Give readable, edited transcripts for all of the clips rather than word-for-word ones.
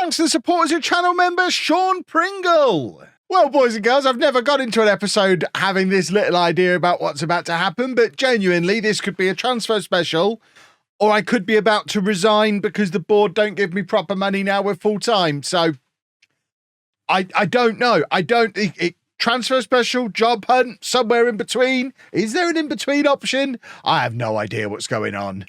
Thanks to the support as your channel member, Sean Pringle. Well, boys and girls, I've never got into an episode having this little idea about what's about to happen, but genuinely, this could be a transfer special, or I could be about to resign because the board don't give me proper money now we're full-time. So, I don't know. Transfer special, job hunt, somewhere in between. Is there an in-between option? I have no idea what's going on.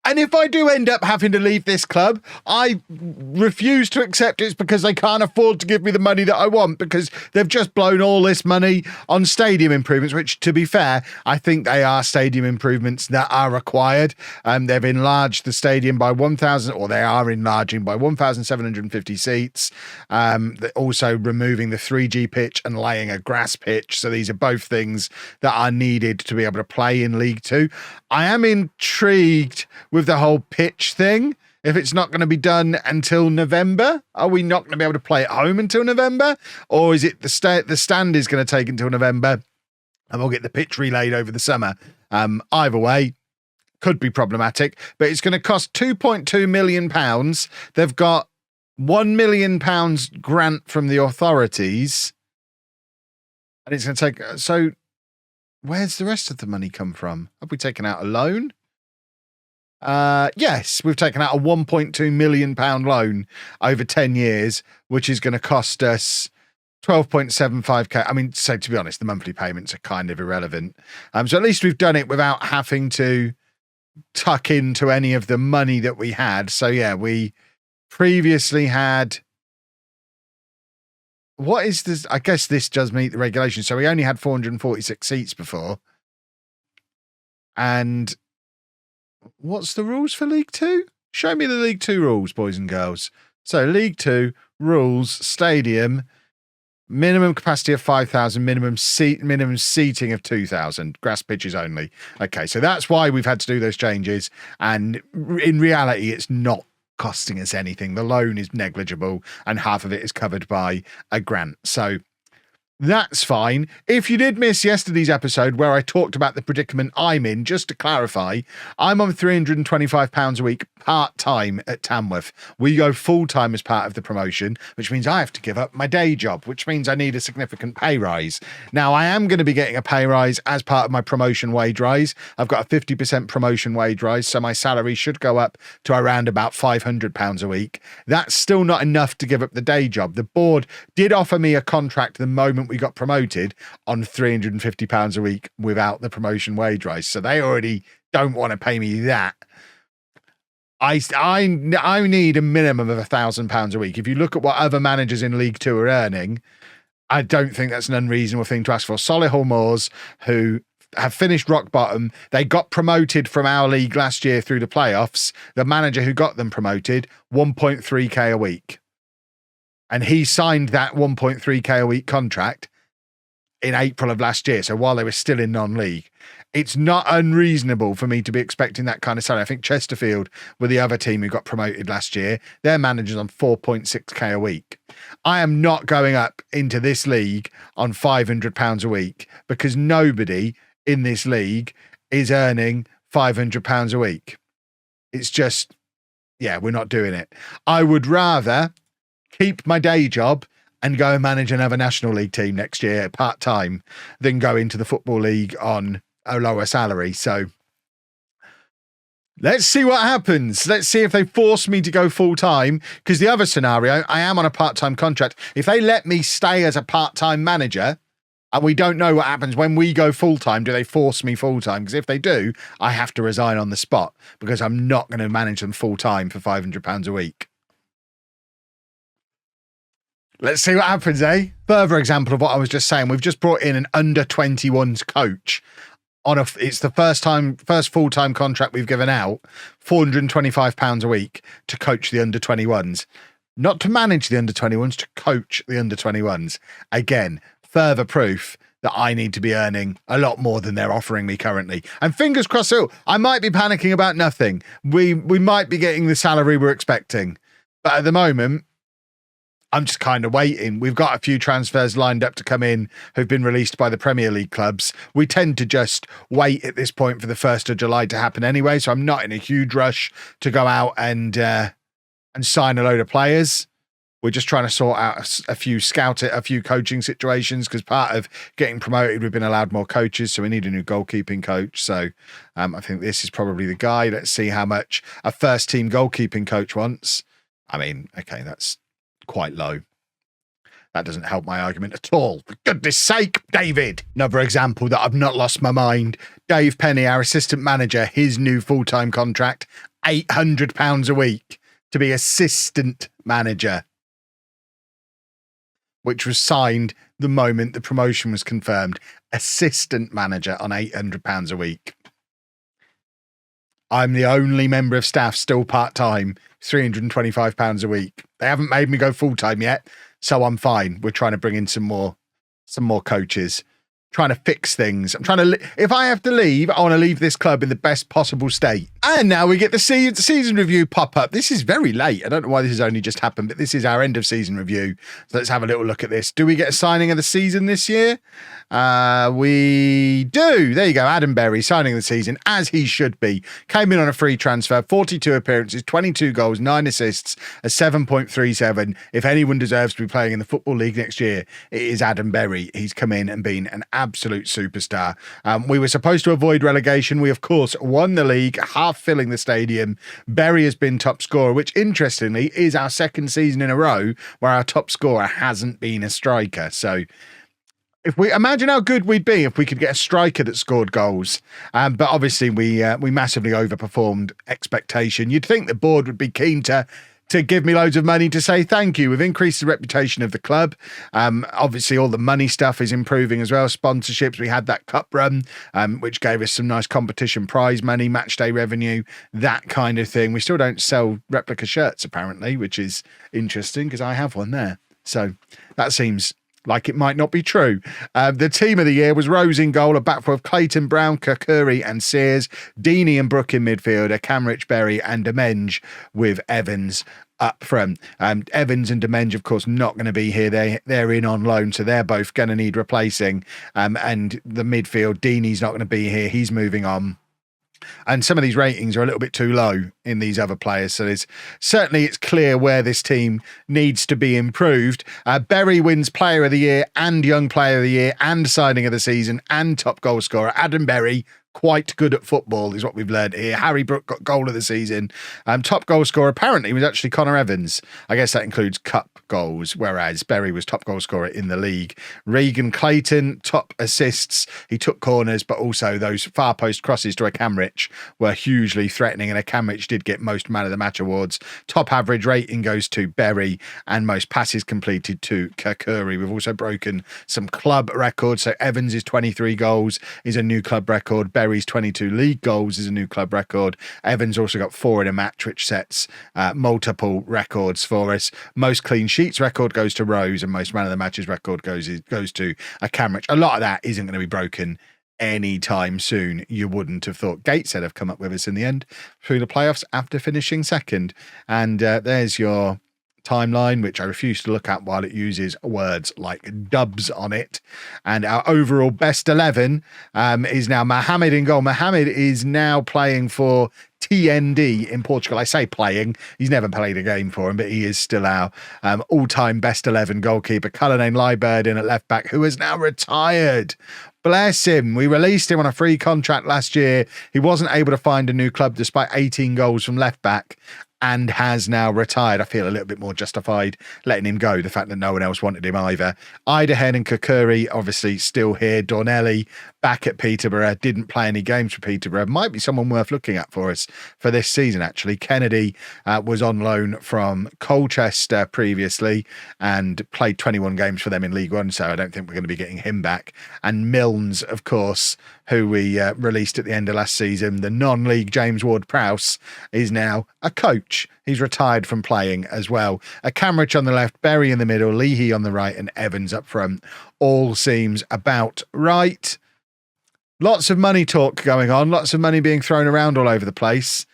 And if I do end up having to leave this club, I refuse to accept it's because they can't afford to give me the money that I want, because they've just blown all this money on stadium improvements, which, to be fair, I think they are stadium improvements that are required. They've enlarged the stadium by 1,000, or they are enlarging by 1,750 seats. They're also removing the 3G pitch and laying a grass pitch. So these are both things that are needed to be able to play in League Two. I am intrigued with the whole pitch thing. If it's not going to be done until November, are we not going to be able to play at home until November? Or is it the stand is going to take until November and we'll get the pitch relayed over the summer? Either way, could be problematic, but it's going to cost £2.2 million. They've got £1 million grant from the authorities. And it's going to take... So where's the rest of the money come from? Have we taken out a loan? Yes, we've taken out a £1.2 million loan over 10 years, which is going to cost us 12.75k. I mean, so to be honest, the monthly payments are kind of irrelevant. So at least we've done it without having to tuck into any of the money that we had. So yeah, we previously had... What is this? I guess this does meet the regulation. So we only had 446 seats before. And what's the rules for League Two? Show me the League Two rules, boys and girls. So League Two rules: stadium, minimum capacity of 5,000, minimum seating of 2,000, grass pitches only. Okay, so that's why we've had to do those changes. And in reality, it's not costing us anything. The loan is negligible, and half of it is covered by a grant. So that's fine. If you did miss yesterday's episode where I talked about the predicament I'm in, just to clarify, I'm on £325 a week part-time at Tamworth. We go full-time as part of the promotion, which means I have to give up my day job, which means I need a significant pay rise. Now, I am going to be getting a pay rise as part of my promotion wage rise. I've got a 50% promotion wage rise, so my salary should go up to around about £500 a week. That's still not enough to give up the day job. The board did offer me a contract the moment we got promoted on £350 a week without the promotion wage rise, so they already don't want to pay me that. I need a minimum of £1,000 a week. If you look at what other managers in League Two are earning, I don't think that's an unreasonable thing to ask for. Solihull Moors, who have finished rock bottom, they got promoted from our league last year through the playoffs. The manager who got them promoted, 1.3k a week. And he signed that 1.3k a week contract in April of last year. So while they were still in non-league, it's not unreasonable for me to be expecting that kind of salary. I think Chesterfield were the other team who got promoted last year. Their manager's on 4.6k a week. I am not going up into this league on £500 a week, because nobody in this league is earning £500 a week. It's just, yeah, we're not doing it. I would rather keep my day job and go and manage another National League team next year part-time than go into the Football League on a lower salary. So let's see what happens. Let's see if they force me to go full-time, because the other scenario, I am on a part-time contract. If they let me stay as a part-time manager, and we don't know what happens when we go full-time, do they force me full-time? Because if they do, I have to resign on the spot, because I'm not going to manage them full-time for £500 a week. Let's see what happens, eh? Further example of what I was just saying, we've just brought in an under-21s coach. It's the first full-time contract we've given out, £425 a week to coach the under-21s. Not to manage the under-21s, to coach the under-21s. Again, further proof that I need to be earning a lot more than they're offering me currently. And fingers crossed, I might be panicking about nothing. We might be getting the salary we're expecting. But at the moment, I'm just kind of waiting. We've got a few transfers lined up to come in who've been released by the Premier League clubs. We tend to just wait at this point for the 1st of July to happen anyway, so I'm not in a huge rush to go out and sign a load of players. We're just trying to sort out a few coaching situations, because part of getting promoted, we've been allowed more coaches, so we need a new goalkeeping coach. So I think this is probably the guy. Let's see how much a first-team goalkeeping coach wants. I mean, okay, that's quite low. That doesn't help my argument at all. For goodness sake, David. Another example that I've not lost my mind. Dave Penny, our assistant manager, his new full-time contract, £800 a week to be assistant manager, which was signed the moment the promotion was confirmed. Assistant manager on £800 a week. I'm the only member of staff still part-time, £325 a week. They haven't made me go full-time yet, so I'm fine. We're trying to bring in some more coaches, trying to fix things. I'm trying to, if I have to leave, I want to leave this club in the best possible state. And now we get the season review pop up. This is very late. I don't know why this has only just happened, but this is our end of season review. So let's have a little look at this. Do we get a signing of the season this year? We do. There you go. Adam Berry, signing of the season, as he should be. Came in on a free transfer, 42 appearances, 22 goals, 9 assists, a 7.37. If anyone deserves to be playing in the Football League next year, it is Adam Berry. He's come in and been an absolute superstar. We were supposed to avoid relegation. We, of course, won the league, half filling the stadium. Berry has been top scorer, which, interestingly, is our second season in a row where our top scorer hasn't been a striker. So if we imagine how good we'd be if we could get a striker that scored goals. But obviously we massively overperformed expectation. You'd think the board would be keen to give me loads of money to say thank you. We've increased the reputation of the club. Obviously, all the money stuff is improving as well. Sponsorships, we had that cup run, which gave us some nice competition prize money, match day revenue, that kind of thing. We still don't sell replica shirts, apparently, which is interesting because I have one there. So that seems like it might not be true. The team of the year was Rose in goal, a back four of Clayton, Brown, Curry and Sears, Deeney and Brook in midfield, a Camrich, Berry and Demenge with Evans up front. Evans and Demenge, of course, not going to be here. They're in on loan, so they're both going to need replacing. And the midfield, Deeney's not going to be here. He's moving on. And some of these ratings are a little bit too low in these other players. So it's clear where this team needs to be improved. Berry wins Player of the Year and Young Player of the Year and Signing of the Season and Top Goal Scorer. Adam Berry, quite good at football is what we've learned here. Harry Brook got Goal of the Season. Top Goal Scorer apparently was actually Connor Evans. I guess that includes cup goals, whereas Berry was Top Goal Scorer in the league. Regan Clayton, top assists. He took corners, but also those far post crosses to a Camrich were hugely threatening, and a Camrich did get most Man of the Match awards. Top average rating goes to Berry, and most passes completed to Curry. We've also broken some club records. So Evans' 23 goals is a new club record. Berry's 22 league goals is a new club record. Evans also got 4 in a match, which sets multiple records for us. Most clean sheets record goes to Rose, and most Man of the Matches record goes to a Camrich. A lot of that isn't going to be broken anytime soon. You wouldn't have thought. Gateshead have come up with us in the end through the playoffs after finishing second. And there's your timeline, which I refuse to look at while it uses words like dubs on it. And our overall best 11 is now Mohamed in goal. Mohamed is now playing for TND in Portugal. I say playing, he's never played a game for him, but he is still our all-time best 11 goalkeeper. Cullinane Liebird in at left back, who is now retired. Bless him. We released him on a free contract last year. He wasn't able to find a new club despite 18 goals from left back, and has now retired. I feel a little bit more justified letting him go, the fact that no one else wanted him either. Idahen and Kukuri obviously still here. Dornelli back at Peterborough, didn't play any games for Peterborough. Might be someone worth looking at for us for this season, actually. Kennedy was on loan from Colchester previously and played 21 games for them in League One, so I don't think we're going to be getting him back. And Milnes, of course, who we released at the end of last season, the non-league James Ward-Prowse, is now a coach. He's retired from playing as well. A Camrich on the left, Berry in the middle, Leahy on the right, and Evans up front. All seems about right. Lots of money talk going on, lots of money being thrown around all over the place.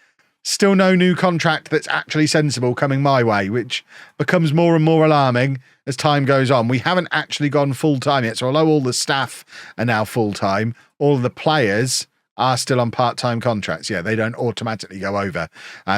Still no new contract that's actually sensible coming my way, which becomes more and more alarming as time goes on. We haven't actually gone full-time yet. So although all the staff are now full-time, all of the players are still on part-time contracts. Yeah, they don't automatically go over.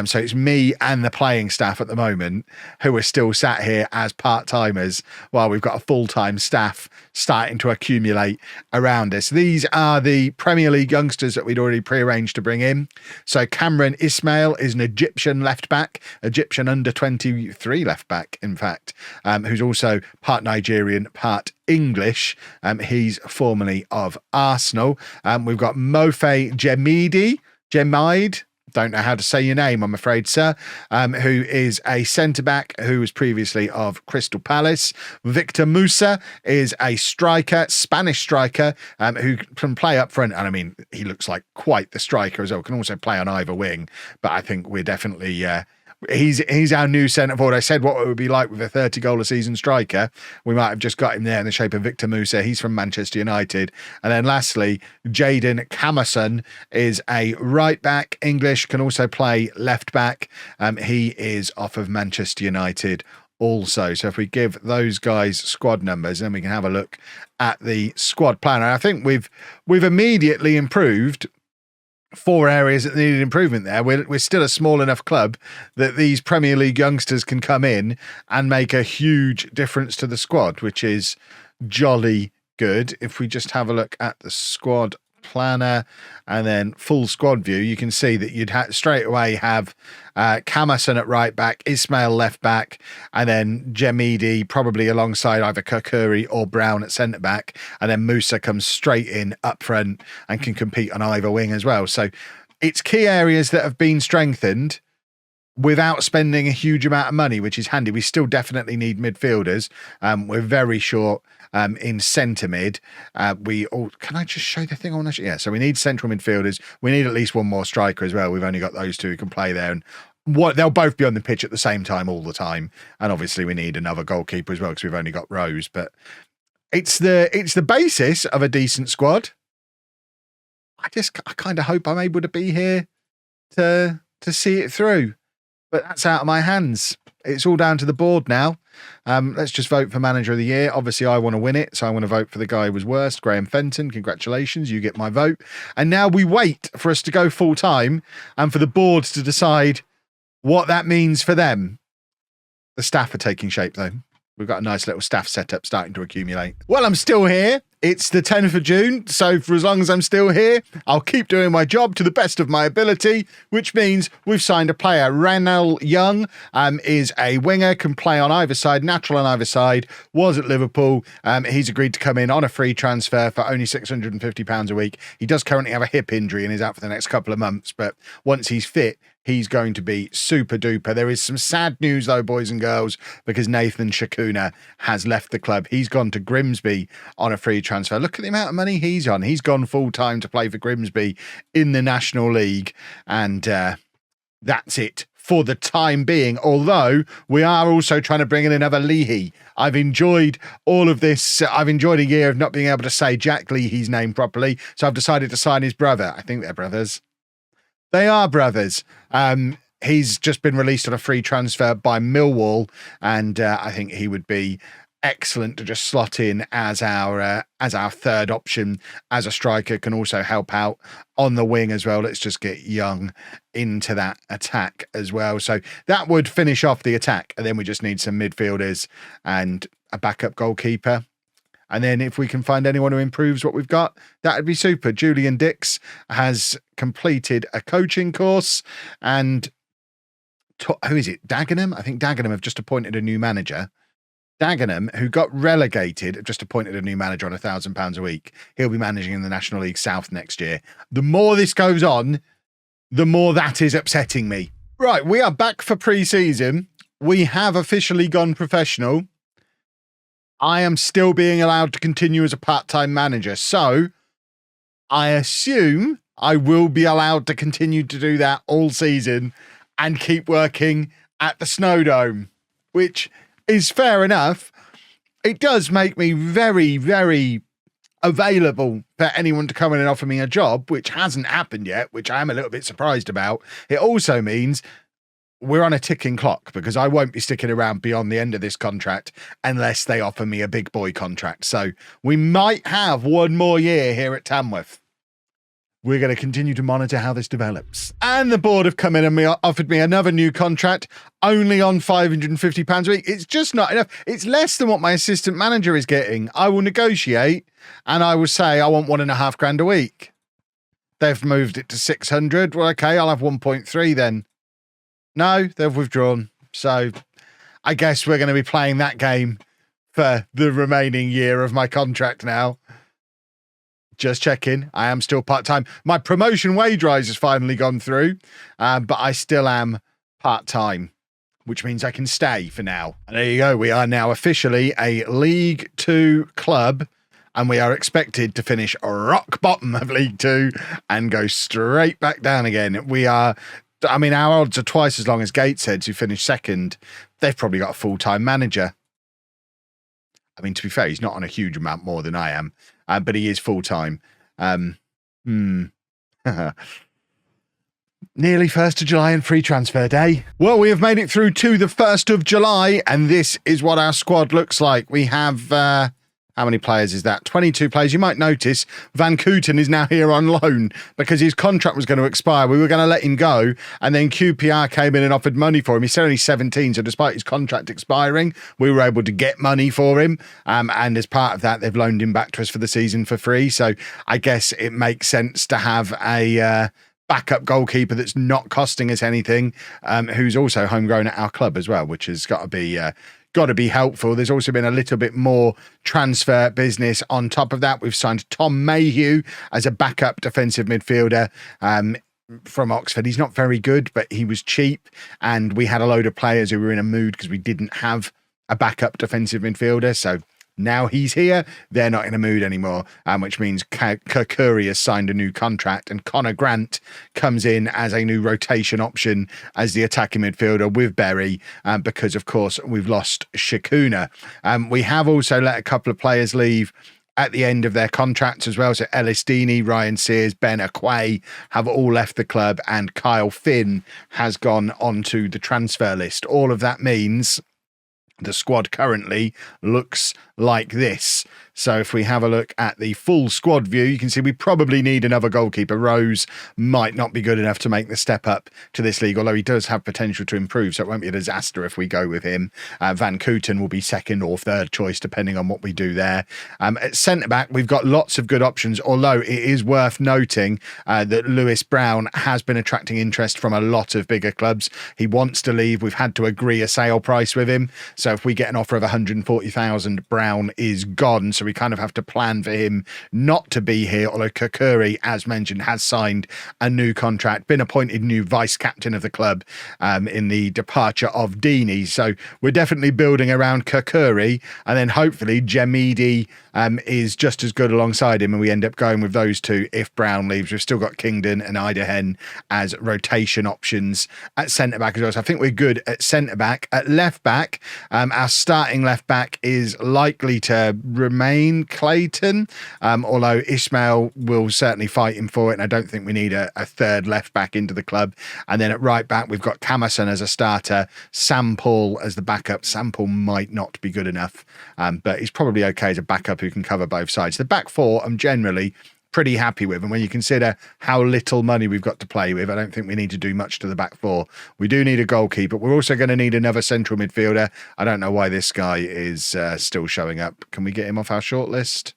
So it's me and the playing staff at the moment who are still sat here as part-timers while we've got a full-time staff starting to accumulate around us. These are the Premier League youngsters that we'd already prearranged to bring in. So Cameron Ismail is an Egyptian left-back, Egyptian under-23 left-back, in fact, who's also part Nigerian, part English. He's formerly of Arsenal. We've got Mofe Jemide, don't know how to say your name, I'm afraid, sir, who is a centre-back who was previously of Crystal Palace. Victor Musa is a striker, Spanish striker, who can play up front. And I mean, he looks like quite the striker as well. Can also play on either wing. But I think we're definitely... He's our new centre forward. I said what it would be like with a 30-goal a season striker. We might have just got him there in the shape of Victor Musa. He's from Manchester United. And then lastly, Jaden Camerson is a right back, English, can also play left back. He is off of Manchester United also. So if we give those guys squad numbers, then we can have a look at the squad plan. And I think we've immediately improved 4 areas that needed improvement there. We're still a small enough club that these Premier League youngsters can come in and make a huge difference to the squad, which is jolly good. If we just have a look at the squad planner and then full squad view, you can see that you'd straight away have Camerson at right back, Ismail left back, and then Jemidi probably alongside either Kakuri or Brown at centre back, and then Musa comes straight in up front and can compete on either wing as well. So it's key areas that have been strengthened without spending a huge amount of money, which is handy. We still definitely need midfielders. We're very short in centre mid. Can I just show the thing on this? Yeah, so we need central midfielders. We need at least one more striker as well. We've only got those two who can play there, and they'll both be on the pitch at the same time all the time. And obviously we need another goalkeeper as well because we've only got Rose. But it's the basis of a decent squad. I kind of hope I'm able to be here to see it through. But that's out of my hands. It's all down to the board now. Let's just vote for Manager of the Year. Obviously, I want to win it, so I want to vote for the guy who was worst, Graham Fenton. Congratulations, you get my vote. And now we wait for us to go full-time and for the board to decide what that means for them. The staff are taking shape, though. We've got a nice little staff setup starting to accumulate. Well, I'm still here. It's the 10th of June, so for as long as I'm still here, I'll keep doing my job to the best of my ability, which means we've signed a player. Ranel Young is a winger, can play on either side, natural on either side, was at Liverpool. He's agreed to come in on a free transfer for only £650 a week. He does currently have a hip injury and is out for the next couple of months, but once he's fit, he's going to be super duper. There is some sad news though, boys and girls, because Nathan Shakuna has left the club. He's gone to Grimsby on a free transfer. Look at the amount of money he's on. He's gone full time to play for Grimsby in the National League. And that's it for the time being. Although we are also trying to bring in another Leahy. I've enjoyed all of this. I've enjoyed a year of not being able to say Jack Leahy's name properly. So I've decided to sign his brother. I think they're brothers. They are brothers. He's just been released on a free transfer by Millwall, and I think he would be excellent to just slot in as our third option as a striker. Can also help out on the wing as well. Let's just get Young into that attack as well. So that would finish off the attack, and then we just need some midfielders and a backup goalkeeper. And then if we can find anyone who improves what we've got, that would be super. Julian Dix has completed a coaching course, and who is it? Dagenham? I think Dagenham have just appointed a new manager. Dagenham, who got relegated, have just appointed a new manager on £1,000 a week. He'll be managing in the National League South next year. The more this goes on, the more that is upsetting me. Right, we are back for pre-season. We have officially gone professional. I am still being allowed to continue as a part-time manager. So I assume I will be allowed to continue to do that all season and keep working at the Snowdome, which is fair enough. It does make me very, very available for anyone to come in and offer me a job, which hasn't happened yet, which I am a little bit surprised about. It also means we're on a ticking clock, because I won't be sticking around beyond the end of this contract unless they offer me a big boy contract. So we might have one more year here at Tamworth. We're going to continue to monitor how this develops. And the board have come in and offered me another new contract, only on £550 a week. It's just not enough. It's less than what my assistant manager is getting. I will negotiate and I will say I want £1.5 a week. They've moved it to 600. Well, okay, I'll have 1.3 then. No, they've withdrawn. So I guess we're going to be playing that game for the remaining year of my contract now. Just checking. I am still part-time. My promotion wage rise has finally gone through, but I still am part-time, which means I can stay for now. And there you go. We are now officially a League 2 club, and we are expected to finish rock bottom of League 2 and go straight back down again. We are... I mean, our odds are twice as long as Gateshead's, who finished second. They've probably got a full-time manager. I mean, to be fair, he's not on a huge amount more than I am, but he is full-time. Nearly 1st of July and free transfer day. Well, we have made it through to the 1st of July, and this is what our squad looks like. We have... how many players is that? 22 players. You might notice Van Kooten is now here on loan because his contract was going to expire. We were going to let him go, and then QPR came in and offered money for him. He's only 17, so despite his contract expiring, we were able to get money for him. And as part of that, they've loaned him back to us for the season for free. So I guess it makes sense to have a... backup goalkeeper that's not costing us anything, who's also homegrown at our club as well, which has got to be helpful. There's also been a little bit more transfer business on top of that. We've signed Tom Mayhew as a backup defensive midfielder from Oxford. He's not very good, but he was cheap, and we had a load of players who were in a mood because we didn't have a backup defensive midfielder. So now he's here, they're not in a mood anymore, which means Kirkuri has signed a new contract, and Connor Grant comes in as a new rotation option as the attacking midfielder with Berry, because, of course, we've lost Shakuna. We have also let a couple of players leave at the end of their contracts as well. So Ellis Deeney, Ryan Sears, Ben Aquay have all left the club, and Kyle Finn has gone onto the transfer list. All of that means the squad currently looks like this. So if we have a look at the full squad view, you can see we probably need another goalkeeper. Rose might not be good enough to make the step up to this league, although he does have potential to improve, so it won't be a disaster if we go with him. Van Kooten will be second or third choice, depending on what we do there. At centre-back, we've got lots of good options, although it is worth noting that Lewis Brown has been attracting interest from a lot of bigger clubs. He wants to leave. We've had to agree a sale price with him. So if we get an offer of 140,000, Brown is gone. So we kind of have to plan for him not to be here, although Kirkuri, as mentioned, has signed a new contract, been appointed new vice captain of the club in the departure of Deeney. So we're definitely building around Kirkuri, and then hopefully Jemidi is just as good alongside him, and we end up going with those two if Brown leaves. We've still got Kingdon and Idahen as rotation options at centre-back as well. So I think we're good at centre-back. At left-back, our starting left-back is likely to remain Clayton, although Ismail will certainly fight him for it, and I don't think we need a third left-back into the club. And then at right-back, we've got Camerson as a starter, Sam Paul as the backup. Sam Paul might not be good enough, but he's probably okay as a backup who can cover both sides. The back four, I'm generally pretty happy with, and when you consider how little money we've got to play with, I don't think we need to do much to the back four. We do need a goalkeeper. We're also going to need another central midfielder. I don't know why this guy is still showing up. Can we get him off our shortlist?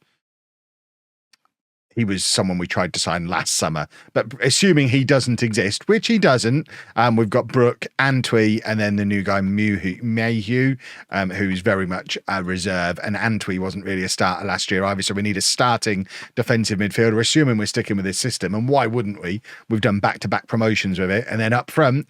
He was someone we tried to sign last summer, but assuming he doesn't exist, which he doesn't, we've got Brooke, Antwi, and then the new guy Mayhew, who's very much a reserve, and Antwi wasn't really a starter last year either, so we need a starting defensive midfielder, assuming we're sticking with this system, and why wouldn't we? We've done back-to-back promotions with it. And then up front,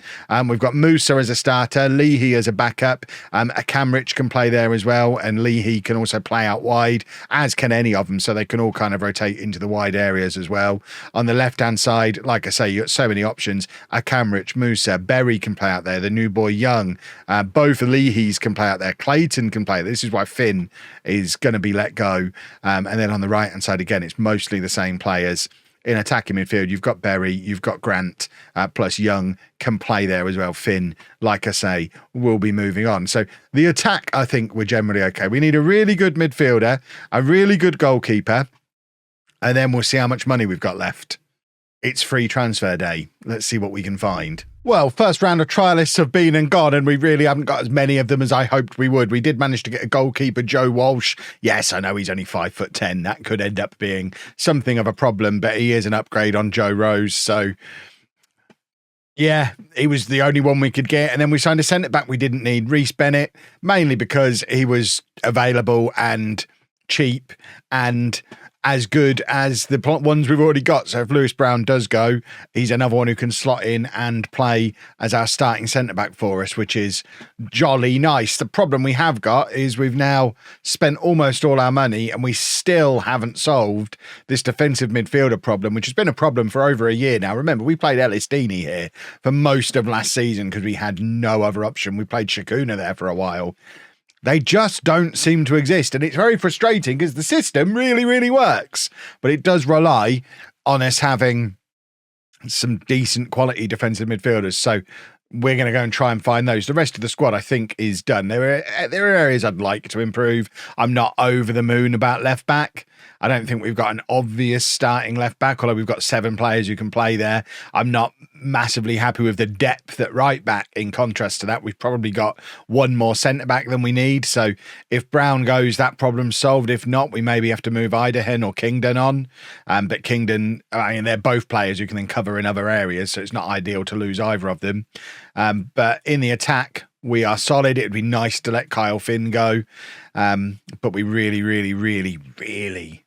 we've got Musa as a starter, Leahy as a backup, Camrich can play there as well, and Leahy can also play out wide, as can any of them, so they can all kind of rotate into the wide areas as well. On the left-hand side, like I say, you got so many options. Akamrich, Musa, Berry can play out there. The new boy Young, both Leahys can play out there. Clayton can play. This is why Finn is going to be let go. And then on the right-hand side, again, it's mostly the same players. In attacking midfield, you've got Berry, you've got Grant, plus Young can play there as well. Finn, like I say, will be moving on. So the attack, I think we're generally okay. We need a really good midfielder, a really good goalkeeper, and then we'll see how much money we've got left. It's free transfer day. Let's see what we can find. Well, first round of trialists have been and gone, and we really haven't got as many of them as I hoped we would. We did manage to get a goalkeeper, Joe Walsh. Yes, I know he's only 5'10". That could end up being something of a problem, but he is an upgrade on Joe Rose. So, yeah, he was the only one we could get. And then we signed a centre-back we didn't need, Reece Bennett, mainly because he was available and cheap and as good as the ones we've already got. So if Lewis Brown does go, he's another one who can slot in and play as our starting centre-back for us, which is jolly nice. The problem we have got is we've now spent almost all our money and we still haven't solved this defensive midfielder problem, which has been a problem for over a year now. Remember, we played Ellis Deeney here for most of last season because we had no other option. We played Shakuna there for a while. They just don't seem to exist. And it's very frustrating because the system really, really works. But it does rely on us having some decent quality defensive midfielders. So we're going to go and try and find those. The rest of the squad, I think, is done. There are areas I'd like to improve. I'm not over the moon about left back. I don't think we've got an obvious starting left back, although we've got 7 players who can play there. I'm not massively happy with the depth at right back. In contrast to that, we've probably got one more centre back than we need. So if Brown goes, that problem's solved. If not, we maybe have to move Idahen or Kingdon on. But Kingdon, I mean, they're both players who can then cover in other areas, so it's not ideal to lose either of them. But in the attack, we are solid. It would be nice to let Kyle Finn go. But we really, really, really, really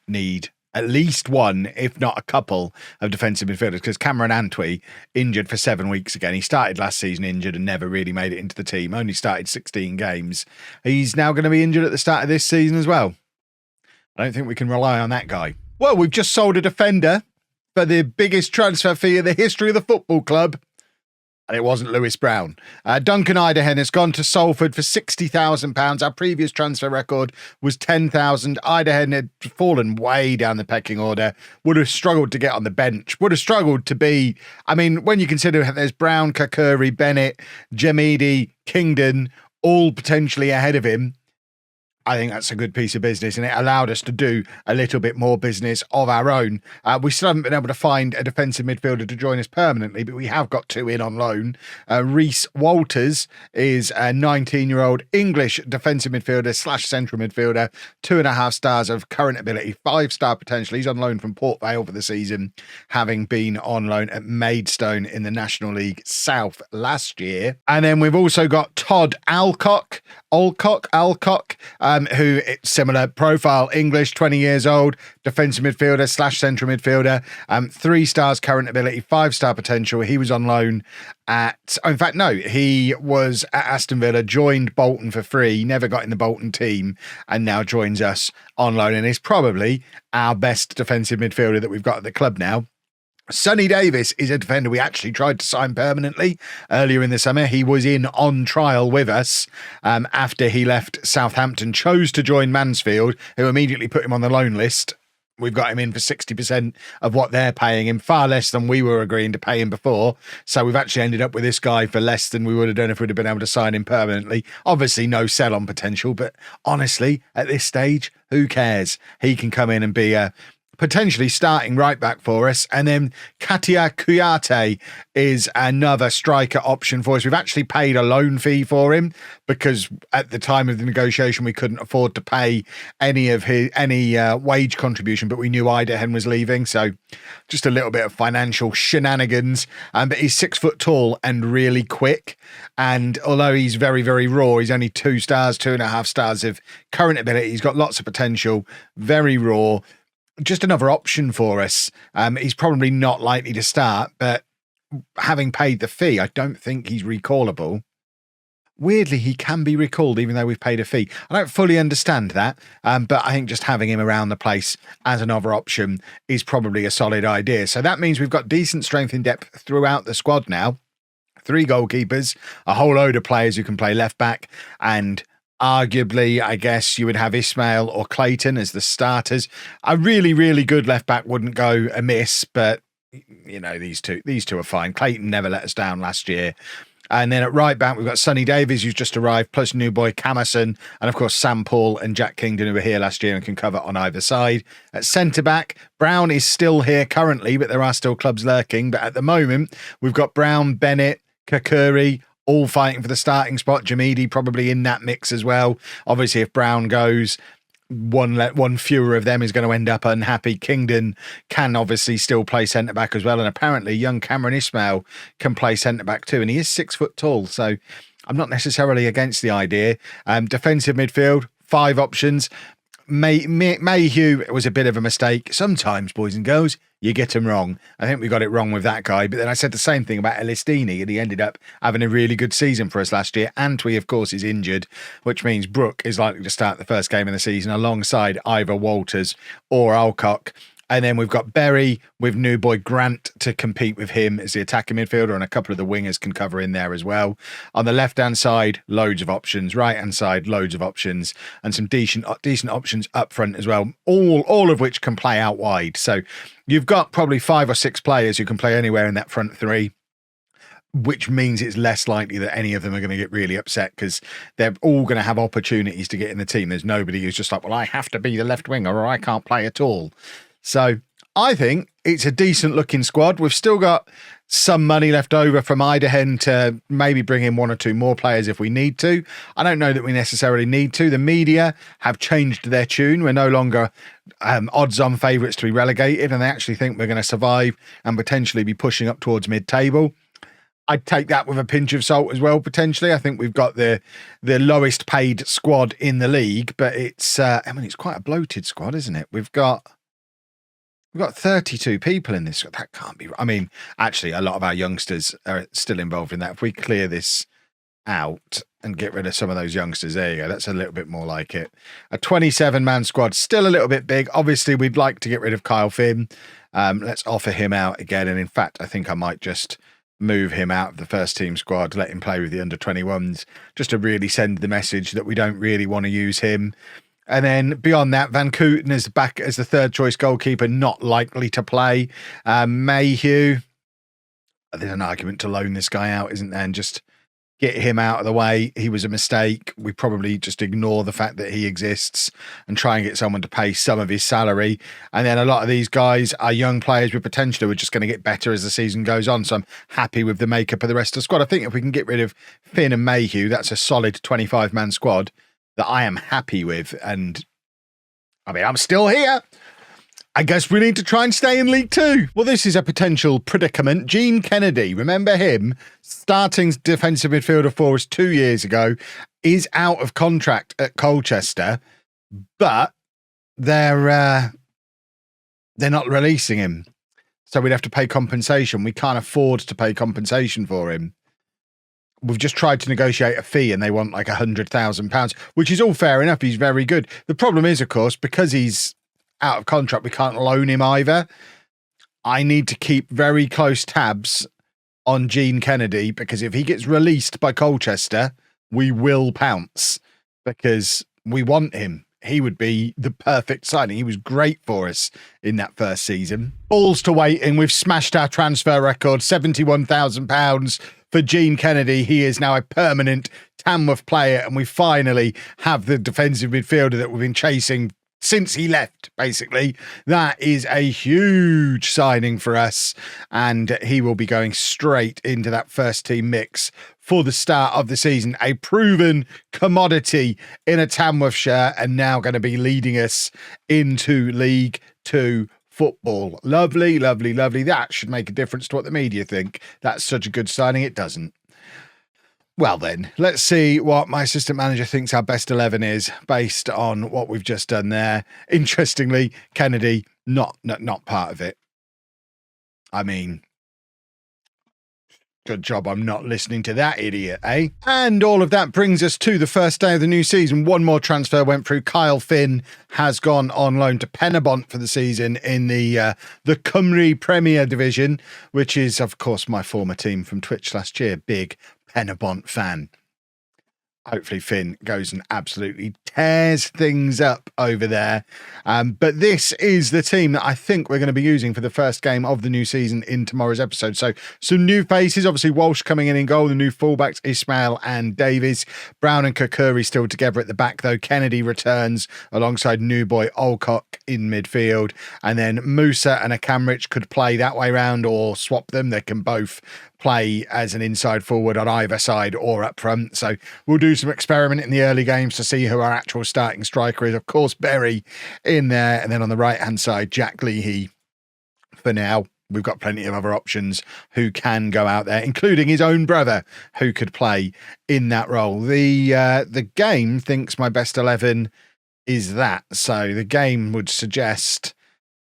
need at least one, if not a couple, of defensive midfielders, because Cameron Antwi injured for 7 weeks again. He started last season injured and never really made it into the team. Only started 16 games. He's now going to be injured at the start of this season as well. I don't think we can rely on that guy. Well, we've just sold a defender for the biggest transfer fee in the history of the football club. And it wasn't Lewis Brown. Duncan Idahen has gone to Salford for £60,000. Our previous transfer record was $10,000. Idahen had fallen way down the pecking order. Would have struggled to get on the bench. Would have struggled to be... I mean, when you consider there's Brown, Kakuri, Bennett, Jamidi, Kingdon, all potentially ahead of him, I think that's a good piece of business, and it allowed us to do a little bit more business of our own. We still haven't been able to find a defensive midfielder to join us permanently, but we have got 2 in on loan. Reese Walters is a 19-year-old English defensive midfielder / central midfielder, 2.5 stars of current ability, 5-star potential. He's on loan from Port Vale for the season, having been on loan at Maidstone in the National League South last year. And then we've also got Todd Alcock, who, similar profile, English, 20 years old, defensive midfielder / central midfielder, 3 stars current ability, 5-star potential. He was on loan he was at Aston Villa, joined Bolton for free, never got in the Bolton team, and now joins us on loan and is probably our best defensive midfielder that we've got at the club now. Sonny Davis is a defender we actually tried to sign permanently earlier in the summer. He was in on trial with us after he left Southampton, chose to join Mansfield, who immediately put him on the loan list. We've got him in for 60% of what they're paying him, far less than we were agreeing to pay him before. So we've actually ended up with this guy for less than we would have done if we'd have been able to sign him permanently. Obviously, no sell-on potential, but honestly, at this stage, who cares? He can come in and be a potentially starting right back for us. And then Katia Kuyate is another striker option for us. We've actually paid a loan fee for him because at the time of the negotiation, we couldn't afford to pay any wage contribution, but we knew Idahen was leaving. So just a little bit of financial shenanigans. But he's 6 foot tall and really quick. And although he's very, very raw, he's only 2 stars, 2.5 stars of current ability. He's got lots of potential, very raw. Just another option for us. He's probably not likely to start, but having paid the fee, I don't think he's recallable. weirdly, he can be recalled even though we've paid a fee. I don't fully understand that, but I think just having him around the place as another option is probably a solid idea. So that means we've got decent strength in depth throughout the squad now. 3 goalkeepers, a whole load of players who can play left back, and arguably, I guess you would have Ismail or Clayton as the starters. A really, really good left back wouldn't go amiss, but you know, these two are fine. Clayton never let us down last year. And then at right back, we've got Sonny Davies, who's just arrived, plus new boy Camerson, and of course Sam Paul and Jack Kingdon, who were here last year and can cover on either side. At centre back, Brown is still here currently, but there are still clubs lurking. But at the moment, we've got Brown, Bennett, Kakuri, all fighting for the starting spot. Jamidi probably in that mix as well. Obviously, if Brown goes, one fewer of them is going to end up unhappy. Kingdon can obviously still play centre back as well, and apparently young Cameron Ismail can play centre back too, and he is 6 foot tall, so I'm not necessarily against the idea. Defensive midfield, 5 options. Mayhew was a bit of a mistake. Sometimes, boys and girls, you get them wrong. I think we got it wrong with that guy, but then I said the same thing about Elistini, and he ended up having a really good season for us last year. Antwi, of course, is injured, which means Brooke is likely to start the first game of the season alongside either Walters or Alcock. And then we've got Berry with new boy Grant to compete with him as the attacking midfielder, and a couple of the wingers can cover in there as well. On the left-hand side, loads of options. Right-hand side, loads of options, and some decent options up front as well, all of which can play out wide. So you've got probably 5 or 6 players who can play anywhere in that front 3, which means it's less likely that any of them are going to get really upset because they're all going to have opportunities to get in the team. There's nobody who's just like, well, I have to be the left winger or I can't play at all. So I think it's a decent looking squad. We've still got some money left over from Idahen to maybe bring in 1 or 2 more players if we need to. I don't know that we necessarily need to. The media have changed their tune. We're no longer odds-on favourites to be relegated, and they actually think we're going to survive and potentially be pushing up towards mid-table. I'd take that with a pinch of salt as well, potentially. I think we've got the lowest paid squad in the league, but it's it's quite a bloated squad, isn't it? We've got 32 people in this. That can't be right. I mean, actually, a lot of our youngsters are still involved in that. If we clear this out and get rid of some of those youngsters, there you go. That's a little bit more like it. A 27-man squad, still a little bit big. Obviously, we'd like to get rid of Kyle Finn. Let's offer him out again. And in fact, I think I might just move him out of the first team squad, let him play with the under-21s, just to really send the message that we don't really want to use him. And then beyond that, Van Kooten is back as the 3rd choice goalkeeper, not likely to play. Mayhew, there's an argument to loan this guy out, isn't there? And just get him out of the way. He was a mistake. We probably just ignore the fact that he exists and try and get someone to pay some of his salary. And then a lot of these guys are young players with potential who are just going to get better as the season goes on. So I'm happy with the makeup of the rest of the squad. I think if we can get rid of Finn and Mayhew, that's a solid 25-man squad that I am happy with. And I mean, I'm still here. I guess we need to try and stay in League Two. Well, this is a potential predicament. Gene Kennedy, remember him? Starting defensive midfielder for us 2 years ago, is out of contract at Colchester, but they're not releasing him. So we'd have to pay compensation. We can't afford to pay compensation for him. We've just tried to negotiate a fee and they want like £100,000, which is all fair enough. He's very good. The problem is, of course, because he's out of contract, we can't loan him either. I need to keep very close tabs on Gene Kennedy, because if he gets released by Colchester, we will pounce because we want him. He would be the perfect signing. He was great for us in that first season. Balls to waiting. We've smashed our transfer record, £71,000 for Gene Kennedy. He is now a permanent Tamworth player, and we finally have the defensive midfielder that we've been chasing since he left, basically. That is a huge signing for us, and he will be going straight into that first team mix for the start of the season. A proven commodity in a Tamworth shirt, and now going to be leading us into League Two football. Lovely, lovely, lovely. That should make a difference to what the media think. That's such a good signing. It doesn't. Well then, let's see what my assistant manager thinks our best 11 is based on what we've just done there. Interestingly, Kennedy, not part of it. I mean, Good job I'm not listening to that idiot, eh? And all of that brings us to the first day of the new season. One more transfer went through. Kyle Finn has gone on loan to Penabont for the season in the Cymru Premier Division, which is, of course, my former team from Twitch last year. Big Penabont fan. Hopefully Finn goes and absolutely tears things up over there. But this is the team that I think we're going to be using for the first game of the new season in tomorrow's episode. So some new faces, obviously Walsh coming in goal, the new fullbacks, Ismail and Davies. Brown and Kokuri still together at the back though. Kennedy returns alongside new boy Olcock in midfield. And then Musa and Akamrich could play that way round or swap them. They can both play as an inside forward on either side or up front. So we'll do some experiment in the early games to see who our actual starting striker is. Of course, Berry in there. And then on the right-hand side, Jack Leahy for now. We've got plenty of other options who can go out there, including his own brother who could play in that role. The game thinks my best 11 is that. So the game would suggest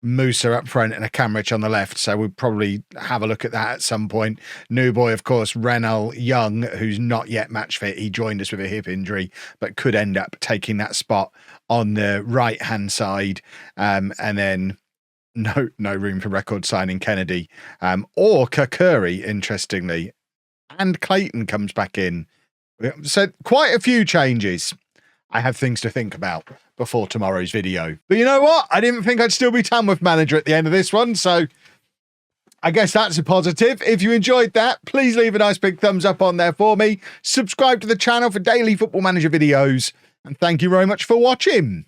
Musa up front and Akamrich on the left. So we'll probably have a look at that at some point. New boy, of course, Renal Young, who's not yet match fit. He joined us with a hip injury, but could end up taking that spot on the right-hand side. And then no room for record signing Kennedy or Kokuri, interestingly. And Clayton comes back in. So quite a few changes. I have things to think about before tomorrow's video. But you know what? I didn't think I'd still be Tamworth manager at the end of this one, so I guess that's a positive. If you enjoyed that, please leave a nice big thumbs up on there for me. Subscribe to the channel for daily Football Manager videos, and thank you very much for watching.